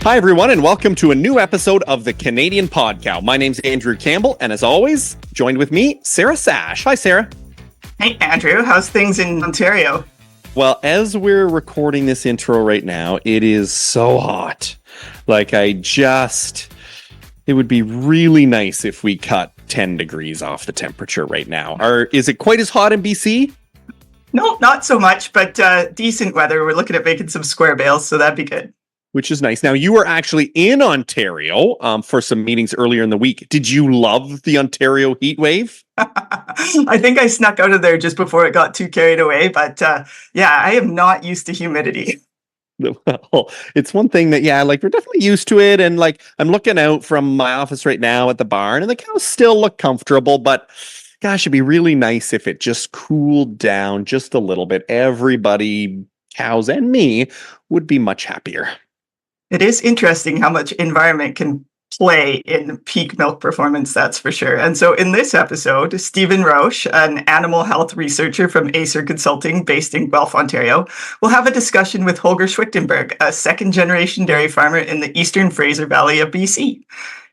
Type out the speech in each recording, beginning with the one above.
Hi, everyone, and welcome to a new episode of the Canadian Podcow. My name's Andrew Campbell, and as always, joined with me, Sarah Sash. Hi, Sarah. Hey, Andrew. How's things in Ontario? Well, as we're recording this intro right now, it is so hot. It would be really nice if we cut 10 degrees off the temperature right now. Is it quite as hot in BC? No, not so much, but decent weather. We're looking at making some square bales, so that'd be good. Which is nice. Now, you were actually in Ontario for some meetings earlier in the week. Did you love the Ontario heat wave? I think I snuck out of there just before it got too carried away, but I am not used to humidity. Well, it's one thing that, we're definitely used to it. And I'm looking out from my office right now at the barn and the cows still look comfortable, but gosh, it'd be really nice if it just cooled down just a little bit. Everybody, cows and me, would be much happier. It is interesting how much environment can play in peak milk performance, that's for sure. And so in this episode, Steven Roche, an animal health researcher from Acer Consulting based in Guelph, Ontario, will have a discussion with Holger Schwichtenberg, a second-generation dairy farmer in the eastern Fraser Valley of BC.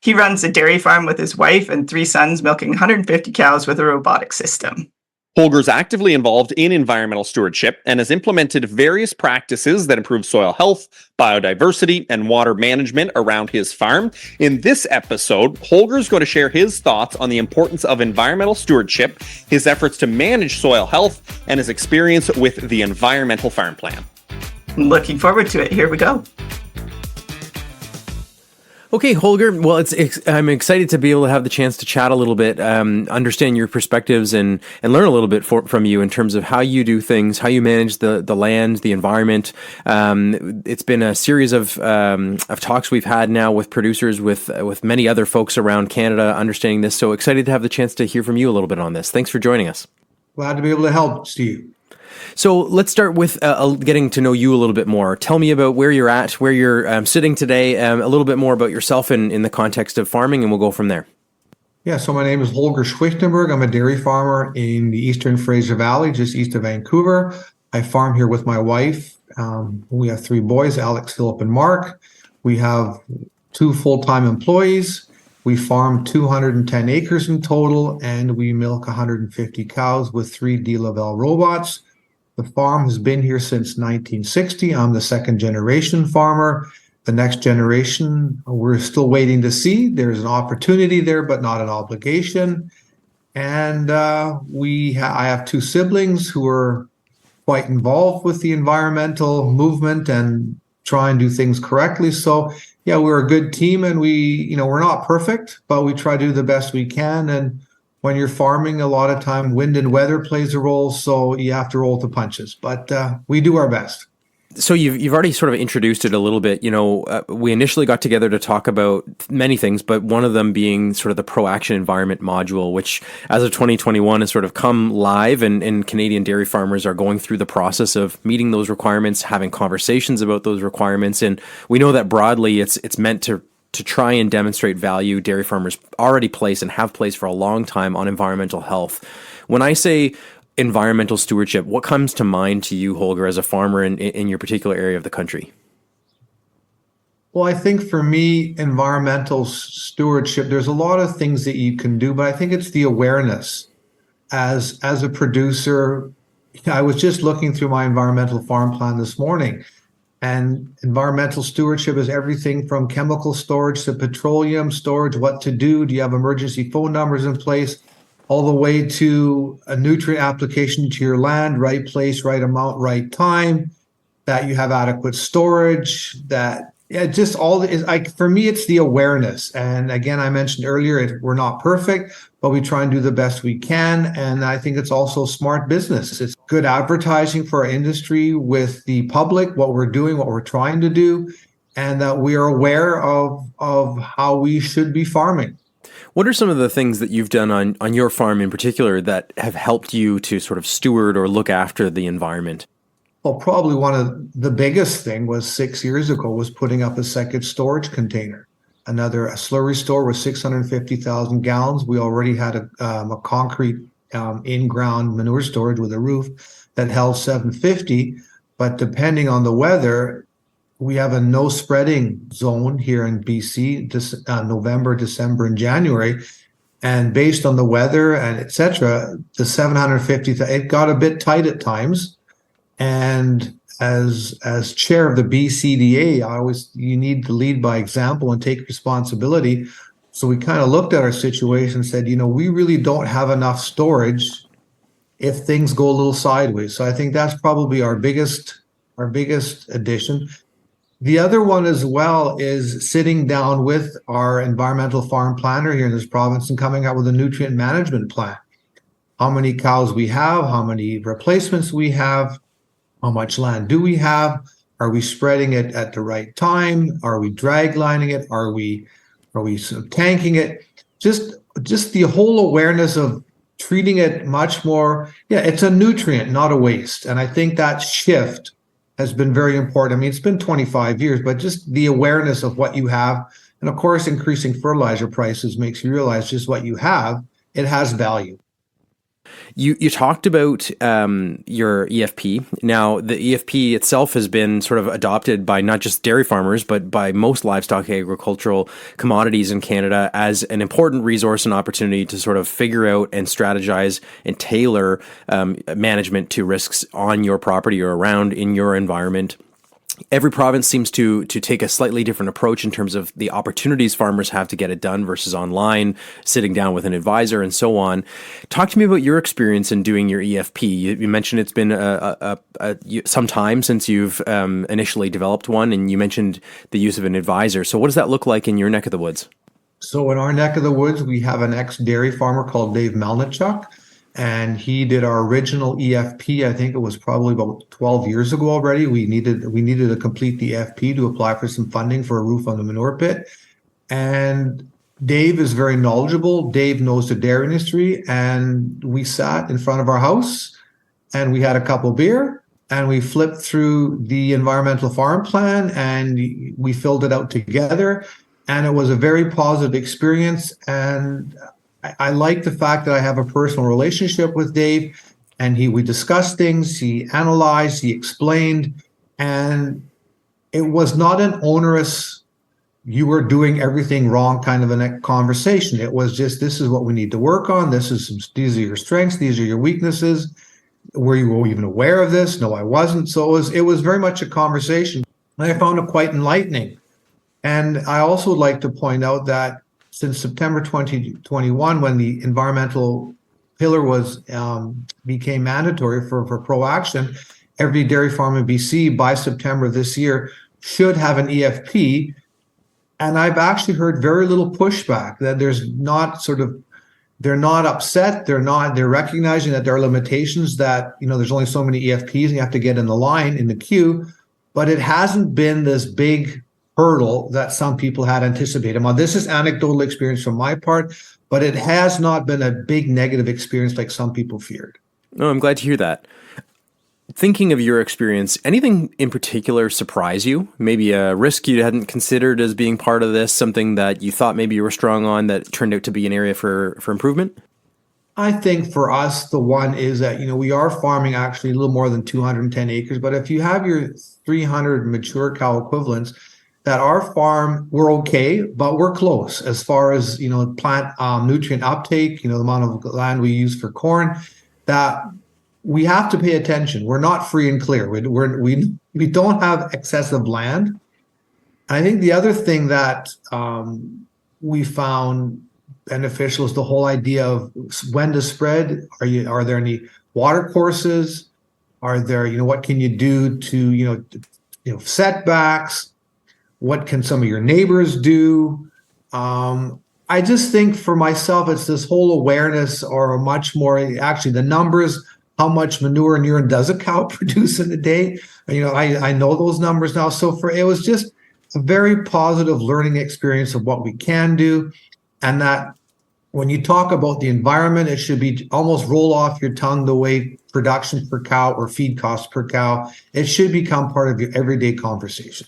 He runs a dairy farm with his wife and 3 sons, milking 150 cows with a robotic system. Holger's actively involved in environmental stewardship and has implemented various practices that improve soil health, biodiversity, and water management around his farm. In this episode, Holger is going to share his thoughts on the importance of environmental stewardship, his efforts to manage soil health, and his experience with the environmental farm plan. Looking forward to it. Here we go. Okay, Holger. Well, I'm excited to be able to have the chance to chat a little bit, understand your perspectives, and learn a little bit from you in terms of how you do things, how you manage the land, the environment. It's been a series of talks we've had now with producers, with many other folks around Canada, understanding this. So excited to have the chance to hear from you a little bit on this. Thanks for joining us. Glad to be able to help, Steve. So let's start with getting to know you a little bit more. Tell me about where you're at, where you're sitting today, a little bit more about yourself in the context of farming, and we'll go from there. Yeah, so my name is Holger Schwichtenberg. I'm a dairy farmer in the eastern Fraser Valley, just east of Vancouver. I farm here with my wife. We have 3 boys, Alex, Philip, and Mark. We have 2 full-time employees. We farm 210 acres in total, and we milk 150 cows with 3 D-Level robots. The farm has been here since 1960. I'm the second generation farmer. The next generation, we're still waiting to see. There's an opportunity there, but not an obligation. And I have 2 siblings who are quite involved with the environmental movement and try and do things correctly. So yeah, we're a good team, and we're not perfect, but we try to do the best we can. And when you're farming, a lot of time wind and weather plays a role, so you have to roll the punches. But we do our best. So you've already sort of introduced it a little bit. We initially got together to talk about many things, but one of them being sort of the Pro-Action Environment module, which as of 2021 has sort of come live, and Canadian dairy farmers are going through the process of meeting those requirements, having conversations about those requirements. And we know that broadly it's meant to try and demonstrate value dairy farmers already place and have placed for a long time on environmental health. When I say environmental stewardship, what comes to mind to you, Holger, as a farmer in your particular area of the country? Well, I think for me, environmental stewardship, there's a lot of things that you can do, but I think it's the awareness. As a producer, I was just looking through my environmental farm plan this morning. And environmental stewardship is everything from chemical storage to petroleum storage, what to do. Do you have emergency phone numbers in place? All the way to a nutrient application to your land, right place, right amount, right time, that you have adequate storage, just all is for me, it's the awareness. And again, I mentioned earlier, we're not perfect, but we try and do the best we can. And I think it's also smart business. It's good advertising for our industry with the public, what we're doing, what we're trying to do, and that we are aware of how we should be farming. What are some of the things that you've done on your farm in particular that have helped you to sort of steward or look after the environment? Well, probably one of the biggest thing was 6 years ago was putting up a second storage container. A slurry store with 650,000 gallons. We already had a concrete in-ground manure storage with a roof that held 750. But depending on the weather, we have a no spreading zone here in BC, November, December, and January. And based on the weather and et cetera, the 750, it got a bit tight at times. And as chair of the BCDA, you need to lead by example and take responsibility. So we kind of looked at our situation and said, we really don't have enough storage if things go a little sideways. So I think that's probably our biggest addition. The other one as well is sitting down with our environmental farm planner here in this province and coming up with a nutrient management plan. How many cows we have, how many replacements we have, how much land do we have? Are we spreading it at the right time? Are we drag lining it? Are we sort of tanking it? Just the whole awareness of treating it much more. Yeah, it's a nutrient, not a waste. And I think that shift has been very important. I mean, it's been 25 years, but just the awareness of what you have. And of course, increasing fertilizer prices makes you realize just what you have, it has value. You talked about your EFP. Now, the EFP itself has been sort of adopted by not just dairy farmers, but by most livestock agricultural commodities in Canada as an important resource and opportunity to sort of figure out and strategize and tailor management to risks on your property or around in your environment. Every province seems to take a slightly different approach in terms of the opportunities farmers have to get it done versus online, sitting down with an advisor and so on. Talk to me about your experience in doing your EFP. You mentioned it's been some time since you've initially developed one, and you mentioned the use of an advisor. So what does that look like in your neck of the woods? So in our neck of the woods, we have an ex-dairy farmer called Dave Melnichuk. And he did our original EFP. I think it was probably about 12 years ago already. We needed to complete the EFP to apply for some funding for a roof on the manure pit. And Dave is very knowledgeable. Dave knows the dairy industry. And we sat in front of our house and we had a couple beer and we flipped through the environmental farm plan and we filled it out together. And it was a very positive experience. And I like the fact that I have a personal relationship with Dave, and we discussed things, he analyzed, he explained, and it was not an onerous, you were doing everything wrong kind of a conversation. It was just, this is what we need to work on. These are your strengths. These are your weaknesses. Were you even aware of this? No, I wasn't. So it was very much a conversation. And I found it quite enlightening. And I also would like to point out that since September 2021, when the environmental pillar became mandatory for ProAction, every dairy farm in BC by September of this year should have an EFP. And I've actually heard very little pushback, that they're not upset. They're recognizing that there are limitations, that, there's only so many EFPs and you have to get in the line, in the queue, but it hasn't been this big hurdle that some people had anticipated. Now, this is anecdotal experience from my part, but it has not been a big negative experience like some people feared. Oh, I'm glad to hear that. Thinking of your experience, anything in particular surprise you? Maybe a risk you hadn't considered as being part of this, something that you thought maybe you were strong on that turned out to be an area for improvement? I think for us, the one is that, we are farming actually a little more than 210 acres, but if you have your 300 mature cow equivalents, that our farm, we're okay, but we're close as far as, plant nutrient uptake, the amount of land we use for corn, that we have to pay attention. We're not free and clear. We don't have excessive land. And I think the other thing that we found beneficial is the whole idea of when to spread. Are there any water courses? Are there, what can you do to, setbacks? What can some of your neighbors do? I just think for myself, it's this whole awareness, or much more, actually the numbers, how much manure and urine does a cow produce in a day? I know those numbers now. So it was just a very positive learning experience of what we can do. And that when you talk about the environment, it should be almost roll off your tongue the way production per cow or feed costs per cow. It should become part of your everyday conversation.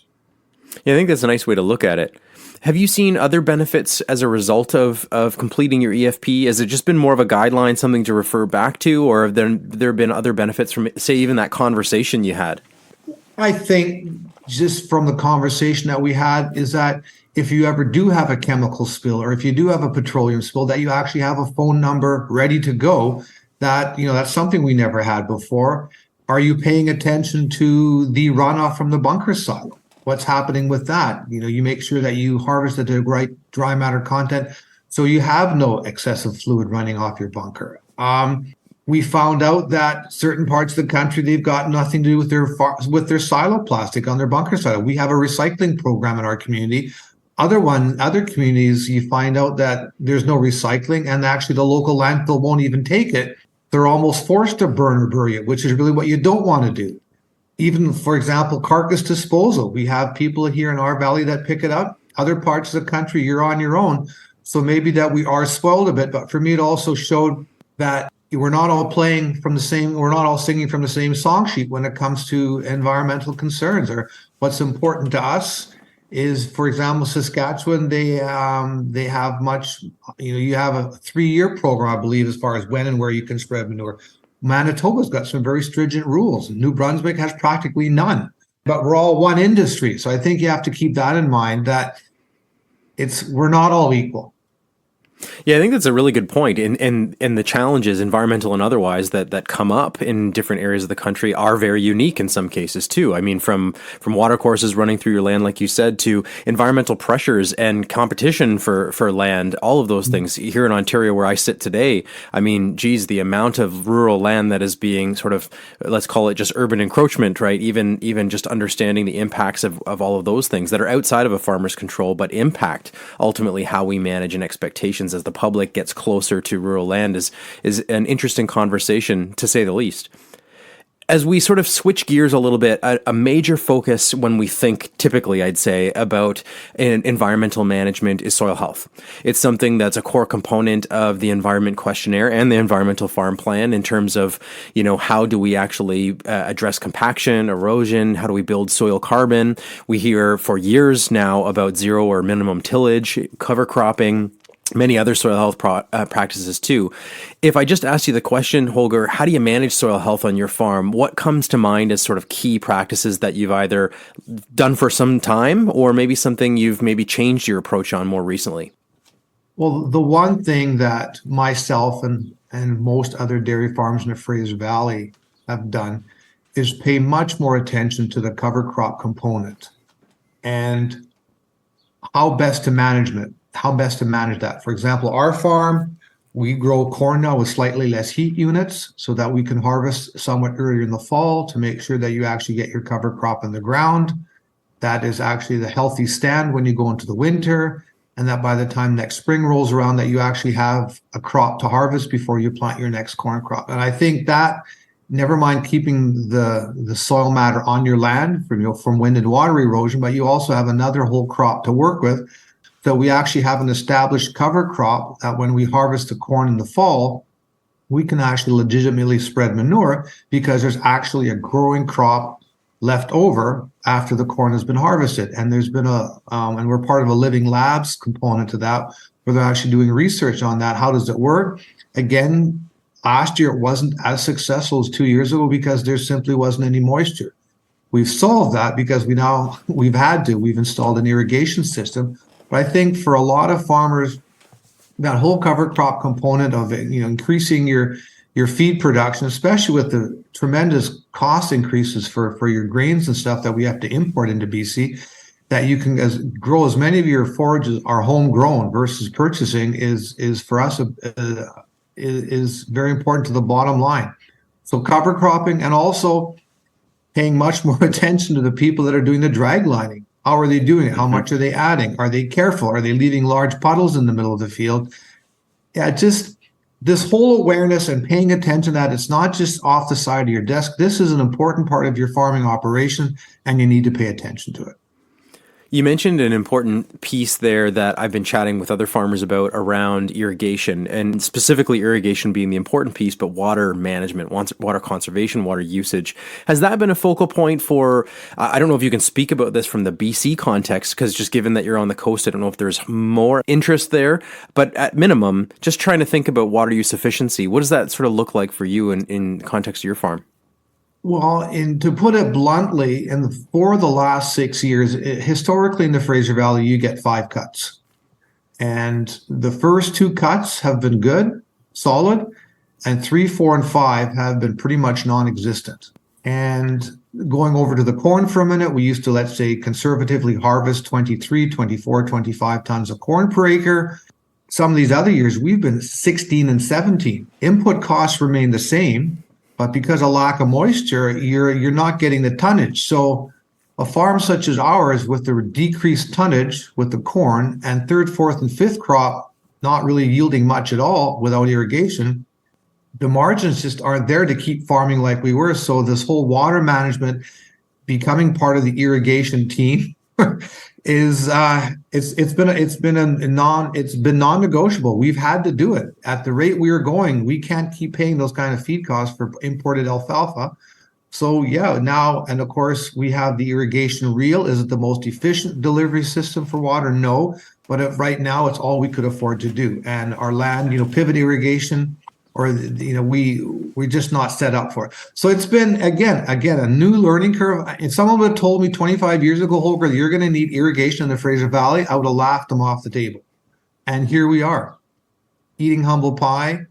Yeah, I think that's a nice way to look at it. Have you seen other benefits as a result of completing your EFP? Has it just been more of a guideline, something to refer back to, or have there been other benefits from, say, even that conversation you had? I think just from the conversation that we had, is that if you ever do have a chemical spill or if you do have a petroleum spill, that you actually have a phone number ready to go. That, that's something we never had before. Are you paying attention to the runoff from the bunker silo? What's happening with that? You make sure that you harvest the right dry matter content so you have no excessive fluid running off your bunker. We found out that certain parts of the country, they've got nothing to do with their silo plastic on their bunker silo. We have a recycling program in our community. Other communities, you find out that there's no recycling, and actually the local landfill won't even take it. They're almost forced to burn or bury it, which is really what you don't want to do. Even, for example, carcass disposal. We have people here in our valley that pick it up. Other parts of the country, you're on your own. So maybe that we are spoiled a bit, but for me, it also showed that we're not all singing from the same song sheet when it comes to environmental concerns. Or what's important to us is, for example, Saskatchewan, they have much, you have a 3-year program, I believe, as far as when and where you can spread manure. Manitoba's got some very stringent rules. New Brunswick has practically none, but we're all one industry. So I think you have to keep that in mind, that we're not all equal. Yeah, I think that's a really good point. And the challenges, environmental and otherwise, that come up in different areas of the country are very unique in some cases too. I mean, from water courses running through your land, like you said, to environmental pressures and competition for land, all of those things. Here in Ontario, where I sit today, I mean, geez, the amount of rural land that is being sort of, let's call it just urban encroachment, right? Even just understanding the impacts of all of those things that are outside of a farmer's control, but impact ultimately how we manage and expectations as the public gets closer to rural land is an interesting conversation, to say the least. As we sort of switch gears a little bit, a major focus when we think typically, I'd say, about environmental management is soil health. It's something that's a core component of the environment questionnaire and the environmental farm plan in terms of, how do we actually address compaction, erosion? How do we build soil carbon? We hear for years now about zero or minimum tillage, cover cropping, many other soil health practices too. If I just asked you the question, Holger, how do you manage soil health on your farm? What comes to mind as sort of key practices that you've either done for some time or maybe something you've maybe changed your approach on more recently? Well, the one thing that myself and most other dairy farms in the Fraser Valley have done is pay much more attention to the cover crop component and how best to manage that. For example, our farm, we grow corn now with slightly less heat units so that we can harvest somewhat earlier in the fall to make sure that you actually get your cover crop in the ground. That is actually the healthy stand when you go into the winter, and that by the time next spring rolls around, that you actually have a crop to harvest before you plant your next corn crop. And I think that, never mind keeping the soil matter on your land from wind and water erosion, but you also have another whole crop to work with. So we actually have an established cover crop that when we harvest the corn in the fall, we can actually legitimately spread manure because there's actually a growing crop left over after the corn has been harvested. And there's been and we're part of a living labs component to that, where they're actually doing research on that. How does it work? Again, last year it wasn't as successful as 2 years ago because there simply wasn't any moisture. We've solved that because we've installed an irrigation system. But I think for a lot of farmers, that whole cover crop component of it, increasing your feed production, especially with the tremendous cost increases for your grains and stuff that we have to import into BC, that you can grow as many of your forages are homegrown versus purchasing is for us is very important to the bottom line. So cover cropping, and also paying much more attention to the people that are doing the drag lining. How are they doing it? How much are they adding? Are they careful? Are they leaving large puddles in the middle of the field? Yeah, just this whole awareness and paying attention that it's not just off the side of your desk. This is an important part of your farming operation, and you need to pay attention to it. You mentioned an important piece there that I've been chatting with other farmers about around irrigation, and specifically irrigation being the important piece, but water management, water conservation, water usage. Has that been a focal point for, I don't know if you can speak about this from the BC context, because just given that you're on the coast, I don't know if there's more interest there, but at minimum, just trying to think about water use efficiency. What does that sort of look like for you in context of your farm? Well, and to put it bluntly, for the last 6 years, historically in the Fraser Valley, you get 5 cuts. And the first 2 cuts have been good, solid, and 3, 4, and 5 have been pretty much non-existent. And going over to the corn for a minute, we used to, let's say, conservatively harvest 23, 24, 25 tons of corn per acre. Some of these other years, we've been 16 and 17. Input costs remain the same, but because of lack of moisture, you're not getting the tonnage. So a farm such as ours, with the decreased tonnage with the corn and third, fourth, and fifth crop not really yielding much at all without irrigation, the margins just aren't there to keep farming like we were. So this whole water management, becoming part of the irrigation team, is it's been non-negotiable. We've had to do it at the rate we are going. We can't keep paying those kind of feed costs for imported alfalfa. So yeah, now, and of course we have the irrigation reel. Is it the most efficient delivery system for water? No, but right now it's all we could afford to do. And our land, pivot irrigation, or we're just not set up for it. So it's been again a new learning curve. And someone would have told me 25 years ago, Holger, that you're going to need irrigation in the Fraser Valley, I would have laughed them off the table. And here we are, eating humble pie,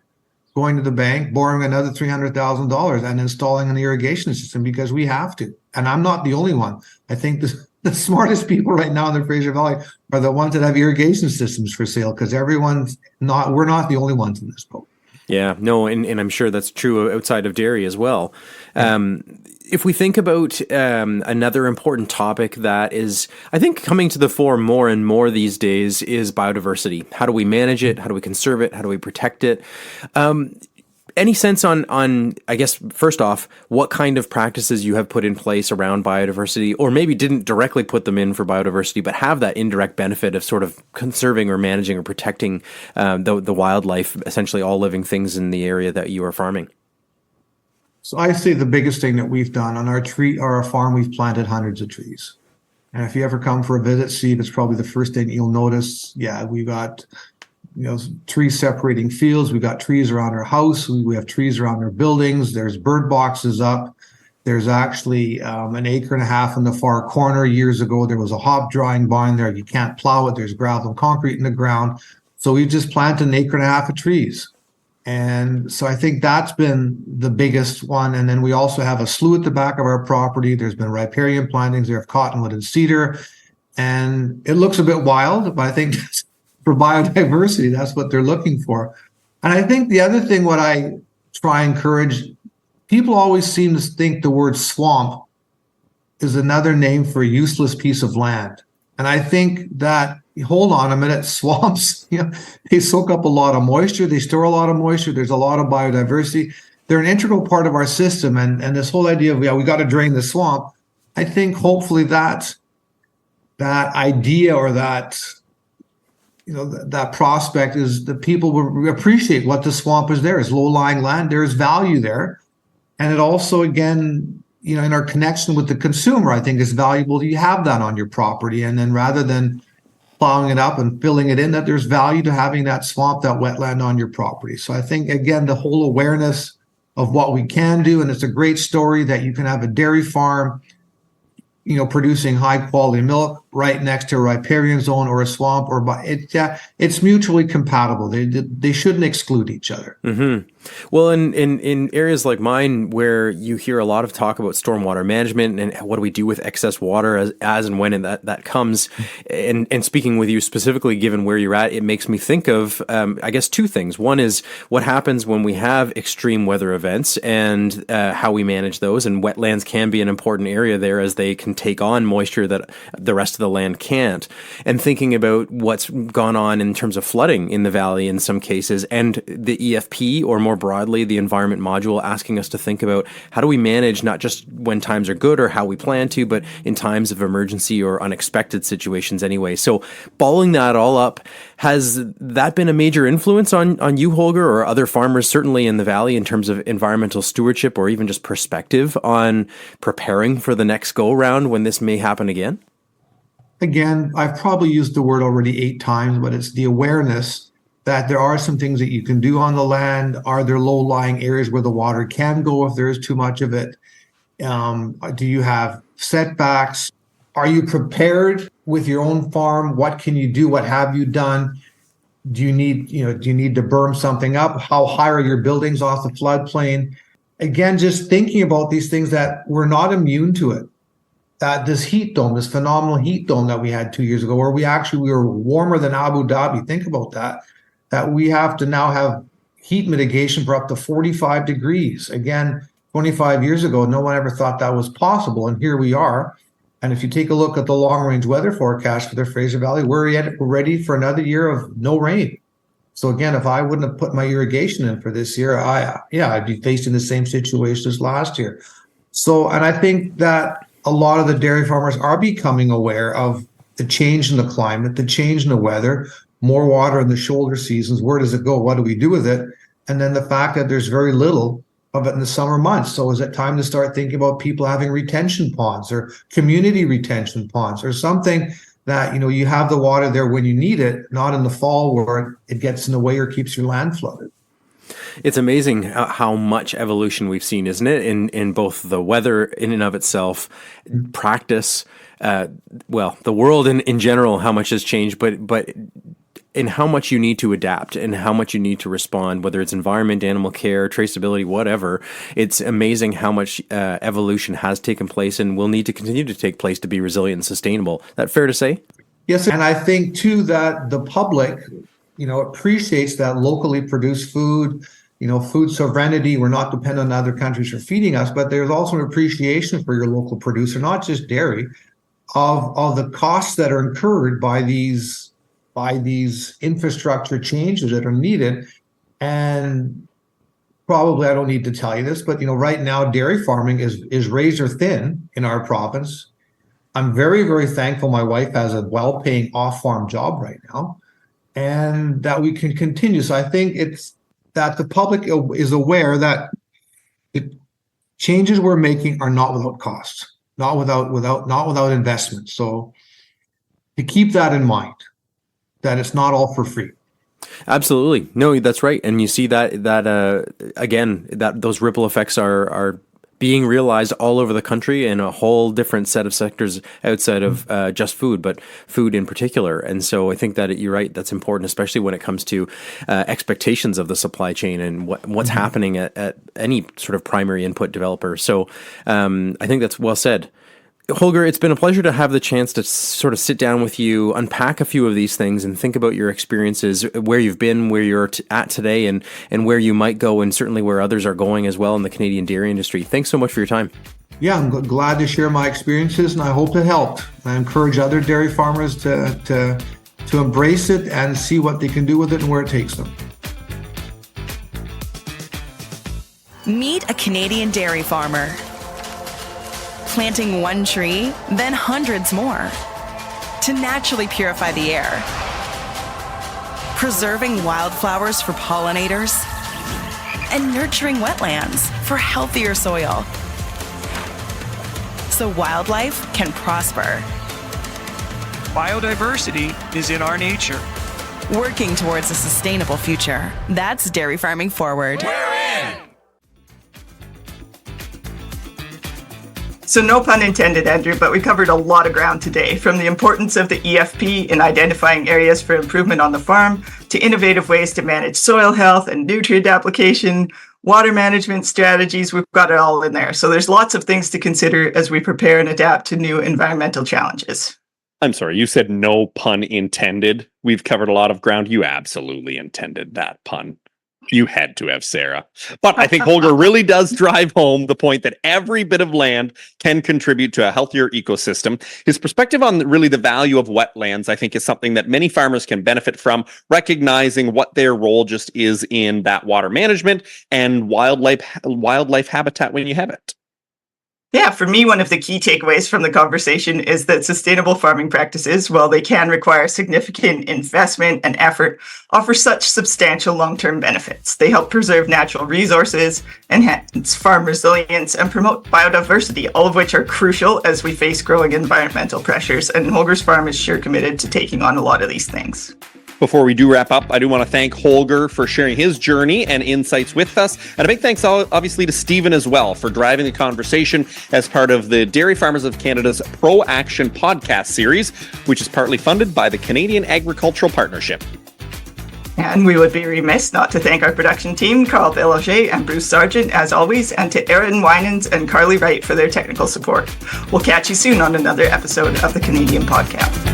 going to the bank, borrowing another $300,000 and installing an irrigation system because we have to. And I'm not the only one. I think the smartest people right now in the Fraser Valley are the ones that have irrigation systems for sale, because we're not the only ones in this boat. Yeah, no, and I'm sure that's true outside of dairy as well. If we think about another important topic that is, I think, coming to the fore more and more these days is biodiversity. How do we manage it? How do we conserve it? How do we protect it? Any sense on, I guess, first off, what kind of practices you have put in place around biodiversity, or maybe didn't directly put them in for biodiversity, but have that indirect benefit of sort of conserving or managing or protecting the wildlife, essentially all living things in the area that you are farming? So I say the biggest thing that we've done on our farm, we've planted hundreds of trees. And if you ever come for a visit, Steve, it's probably the first thing you'll notice. Yeah, we've got trees separating fields. We've got trees around our house. We have trees around our buildings. There's bird boxes up. There's actually an acre and a half in the far corner. Years ago, there was a hop drying barn there. You can't plow it. There's gravel and concrete in the ground. So we just planted an acre and a half of trees. And so I think that's been the biggest one. And then we also have a slough at the back of our property. There's been riparian plantings there of cottonwood and cedar. And it looks a bit wild, but I think for biodiversity, that's what they're looking for. And I think the other thing, what I try and encourage, people always seem to think the word swamp is another name for a useless piece of land. And I think that, hold on a minute, swamps, they soak up a lot of moisture. They store a lot of moisture. There's a lot of biodiversity. They're an integral part of our system. And this whole idea of, we got to drain the swamp, I think hopefully that idea, or that prospect, is that people will appreciate what the swamp is. There is low-lying land. There is value there. And it also, again, in our connection with the consumer, I think it's valuable that you have that on your property. And then rather than plowing it up and filling it in, that there's value to having that swamp, that wetland on your property. So I think, again, the whole awareness of what we can do, and it's a great story that you can have a dairy farm, producing high quality milk right next to a riparian zone or a swamp, it's mutually compatible. They shouldn't exclude each other. Mm-hmm. Well, in areas like mine, where you hear a lot of talk about stormwater management and what do we do with excess water as and when that comes, and speaking with you specifically, given where you're at, it makes me think of, I guess, two things. One is what happens when we have extreme weather events and how we manage those, and wetlands can be an important area there, as they can take on moisture that the rest of the land can't. And thinking about what's gone on in terms of flooding in the valley in some cases, and the EFP, or more broadly, the environment module, asking us to think about how do we manage not just when times are good or how we plan to, but in times of emergency or unexpected situations anyway. So balling that all up, has that been a major influence on you, Holger, or other farmers, certainly in the valley, in terms of environmental stewardship, or even just perspective on preparing for the next go round when this may happen again? Again, I've probably used the word already 8 times, but it's the awareness that there are some things that you can do on the land. Are there low-lying areas where the water can go if there is too much of it? Do you have setbacks? Are you prepared with your own farm? What can you do? What have you done? Do you need to berm something up? How high are your buildings off the floodplain? Again, just thinking about these things that we're not immune to it. This heat dome, this phenomenal heat dome that we had 2 years ago, where we were warmer than Abu Dhabi. Think about that. That we have to now have heat mitigation for up to 45 degrees. Again, 25 years ago, no one ever thought that was possible, and here we are. And if you take a look at the long-range weather forecast for the Fraser Valley, we're ready for another year of no rain. So again, if I wouldn't have put my irrigation in for this year, I'd be facing the same situation as last year. So, and I think that a lot of the dairy farmers are becoming aware of the change in the climate, the change in the weather, more water in the shoulder seasons. Where does it go? What do we do with it? And then the fact that there's very little of it in the summer months. So is it time to start thinking about people having retention ponds or community retention ponds or something that, you have the water there when you need it, not in the fall where it gets in the way or keeps your land flooded. It's amazing how much evolution we've seen, isn't it? In both the weather in and of itself, practice, the world in general, how much has changed, but in how much you need to adapt and how much you need to respond, whether it's environment, animal care, traceability, whatever. It's amazing how much evolution has taken place and will need to continue to take place to be resilient and sustainable. That fair to say? Yes, and I think too that the public, appreciates that locally produced food, food sovereignty. We're not dependent on other countries for feeding us, but there's also an appreciation for your local producer, not just dairy, of the costs that are incurred by these infrastructure changes that are needed. And probably I don't need to tell you this, but right now dairy farming is razor thin in our province. I'm very, very thankful my wife has a well-paying off-farm job right now, and that we can continue. So I think it's that the public is aware that the changes we're making are not without cost, not without investment. So to keep that in mind, that it's not all for free. Absolutely. No, that's right. And you see that again, that those ripple effects are being realized all over the country in a whole different set of sectors outside of just food, but food in particular. And so I think that you're right. That's important, especially when it comes to expectations of the supply chain and what's happening at any sort of primary input developer. So I think that's well said. Holger, it's been a pleasure to have the chance to sort of sit down with you, unpack a few of these things and think about your experiences, where you've been, where you're at today, and where you might go, and certainly where others are going as well in the Canadian dairy industry. Thanks so much for your time. Yeah, I'm glad to share my experiences, and I hope it helped. I encourage other dairy farmers to embrace it and see what they can do with it and where it takes them. Meet a Canadian dairy farmer. Planting one tree, then hundreds more, to naturally purify the air. Preserving wildflowers for pollinators, and nurturing wetlands for healthier soil, so wildlife can prosper. Biodiversity is in our nature. Working towards a sustainable future. That's Dairy Farming Forward. So no pun intended, Andrew, but we covered a lot of ground today, from the importance of the EFP in identifying areas for improvement on the farm, to innovative ways to manage soil health and nutrient application, water management strategies. We've got it all in there. So there's lots of things to consider as we prepare and adapt to new environmental challenges. I'm sorry, you said no pun intended. We've covered a lot of ground. You absolutely intended that pun. You had to have, Sarah. But I think Holger really does drive home the point that every bit of land can contribute to a healthier ecosystem. His perspective on really the value of wetlands, I think, is something that many farmers can benefit from, recognizing what their role just is in that water management and wildlife habitat when you have it. Yeah, for me, one of the key takeaways from the conversation is that sustainable farming practices, while they can require significant investment and effort, offer such substantial long-term benefits. They help preserve natural resources, enhance farm resilience, and promote biodiversity, all of which are crucial as we face growing environmental pressures. And Holger's farm is sure committed to taking on a lot of these things. Before we do wrap up, I do want to thank Holger for sharing his journey and insights with us. And a big thanks, obviously, to Steven as well for driving the conversation as part of the Dairy Farmers of Canada's Pro Action podcast series, which is partly funded by the Canadian Agricultural Partnership. And we would be remiss not to thank our production team, Carl Belanger and Bruce Sargent, as always, and to Erin Winans and Carly Wright for their technical support. We'll catch you soon on another episode of the Canadian Podcast.